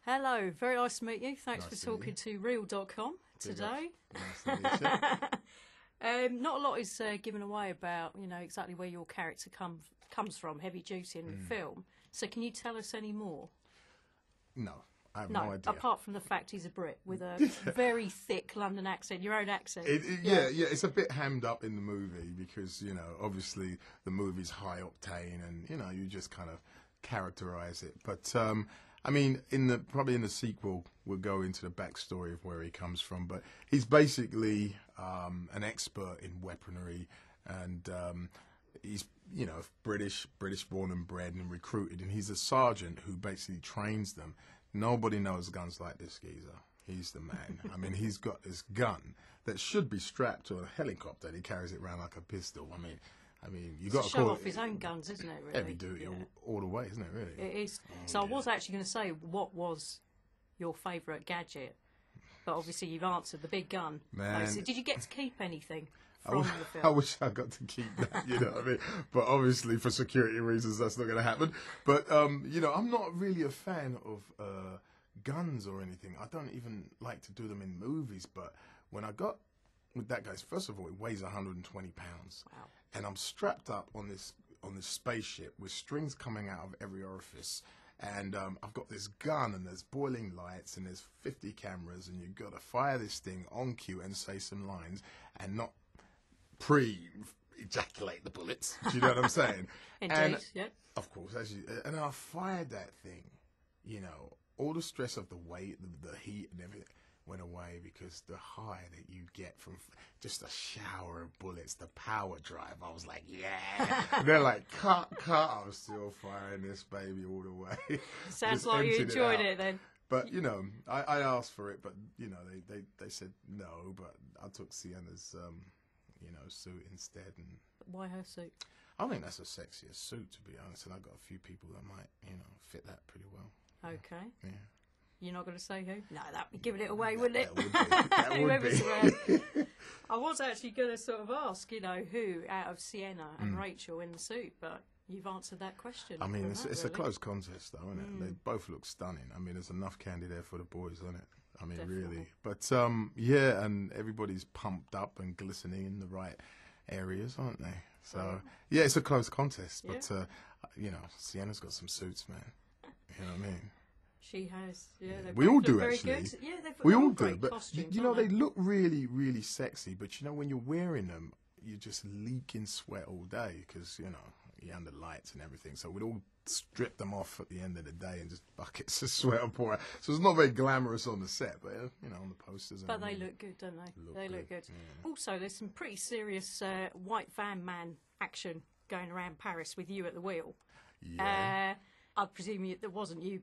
Hello, very nice to meet you. Thanks Nice for to meet talking to Real.com today. Nice to meet you. Not a lot is given away about, exactly where your character comes from, heavy duty in the film. So can you tell us any more? No, I have no idea. Apart from the fact he's a Brit with a very thick London accent, your own accent. Yeah, it's a bit hammed up in the movie because, obviously the movie's high octane and, you just kind of characterize it. But, I mean, probably in the sequel, we'll go into the backstory of where he comes from. But he's basically an expert in weaponry, and he's British born and bred and recruited, and he's a sergeant who basically trains them. Nobody knows guns like this geezer. He's the man. I mean, he's got this gun that should be strapped to a helicopter, and he carries it around like a pistol. I mean, you got to show off his own guns, isn't it? Really, heavy duty all the way, isn't it? Really, it is. So I was actually going to say, what was your favourite gadget? But obviously, you've answered the big gun. Man, so did you get to keep anything from the film? I wish I got to keep that. You know what I mean? But obviously, for security reasons, that's not going to happen. But I'm not really a fan of guns or anything. I don't even like to do them in movies. But when I got with that guy, first of all, it weighs 120 pounds. Wow. And I'm strapped up on this spaceship with strings coming out of every orifice. And I've got this gun, and there's boiling lights, and there's 50 cameras, and you've got to fire this thing on cue and say some lines and not pre-ejaculate the bullets. Do you know what I'm saying? Indeed, yeah. Of course. And I fired that thing, all the stress of the weight, the heat and everything went away because the high that you get from just a shower of bullets, the power drive, I was like, yeah. And they're like, cut. I was still firing this baby all the way. Sounds like you enjoyed it then. But, I asked for it, but, they said no, but I took Sienna's, suit instead. And why her suit? I think that's a sexier suit, to be honest, and I've got a few people that might, fit that pretty well. Okay. Yeah. You're not going to say who? No, that'd be giving it away, wouldn't it? That would be. I was actually going to sort of ask, who out of Sienna and Rachel in the suit, but you've answered that question. I mean, it's a close contest, though, isn't it? They both look stunning. I mean, there's enough candy there for the boys, isn't it? I mean, Definitely. Really. But, and everybody's pumped up and glistening in the right areas, aren't they? So, yeah, it's a close contest. But, Sienna's got some suits, man. You know what I mean? She has, yeah. We all do, very actually. Good. Yeah, we all do. But Costumes, they look really, really sexy. But when you're wearing them, you're just leaking sweat all day because you're under lights and everything. So we'd all strip them off at the end of the day and just buckets of sweat will pour out. So it's not very glamorous on the set, but on the posters. But they look good, don't they? They look good. Yeah. Also, there's some pretty serious white van man action going around Paris with you at the wheel. Yeah. I presume that wasn't you,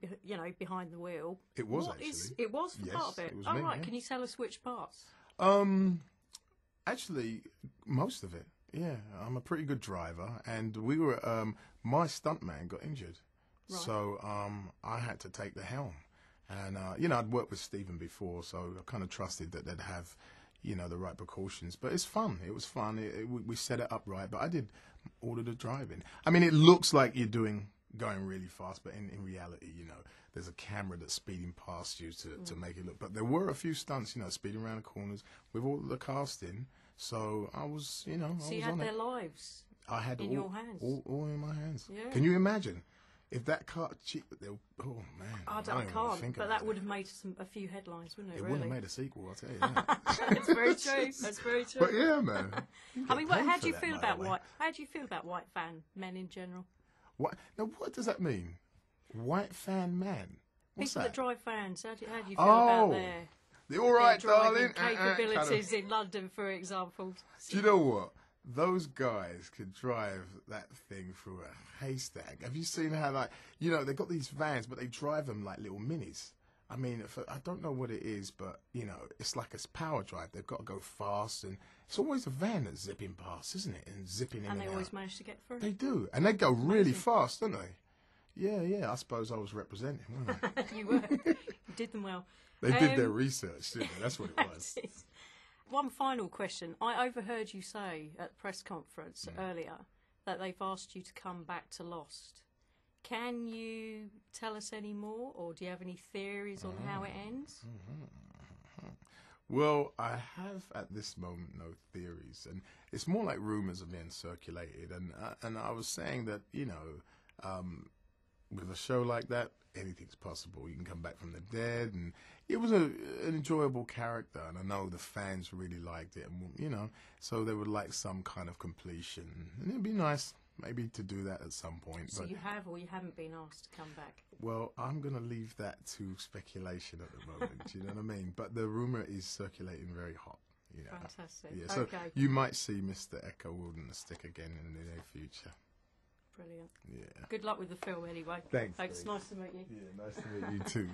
behind the wheel. It was It was for part of it. It was me, right. Yeah. Can you tell us which parts? Actually, most of it. Yeah, I'm a pretty good driver, and we were. My stuntman got injured, so I had to take the helm. And I'd worked with Stephen before, so I kind of trusted that they'd have, the right precautions. But it's fun. It was fun. We set it up right, but I did all of the driving. I mean, it looks like you're going really fast, but in reality, there's a camera that's speeding past you to make it look. But there were a few stunts, speeding around the corners with all the casting. So I was, So you had their lives. I had in your hands. All in my hands. Yeah. Can you imagine if that car? Oh man, I can't. But that would have made a few headlines, wouldn't it? It really? would have made a sequel. I'll tell you that. That's very true. That's very true. But yeah, man. I mean, how do you feel about How do you feel about white fan men in general? What? Now, what does that mean? White fan man. What's People that that? drive vans. How do you feel about the all right, their driving darling. capabilities in London, for example? Do you know what? Those guys could drive that thing through a haystack. Have you seen how, they've got these vans, but they drive them like little minis. I mean, I don't know what it is, but, it's like a power drive. They've got to go fast, and it's always a van that's zipping past, isn't it? And zipping in and they out. always manage to get through. They do. And they go really fast, don't they? Yeah. I suppose I was representing, wasn't I? You were. You did them well. They did their research, didn't they? That's what it was. One final question. I overheard you say at the press conference earlier that they've asked you to come back to Lost. Can you tell us any more, or do you have any theories on how it ends? Well, I have at this moment no theories, and it's more like rumors are being circulated. And I was saying that, you know, with a show like that, anything's possible. You can come back from the dead, and it was an enjoyable character, and I know the fans really liked it, and you know, so they would like some kind of completion, and it'd be nice maybe to do that at some point. So but you have, or you haven't been asked to come back? well, I'm going to leave that to speculation at the moment. You know what I mean? But the rumor is circulating very hot. You know? Fantastic. Yeah, so okay. you might see Mr Eko wielding a stick again in the near future. Brilliant. Yeah. Good luck with the film anyway. Thanks. Nice to meet you. Yeah, nice to meet you too.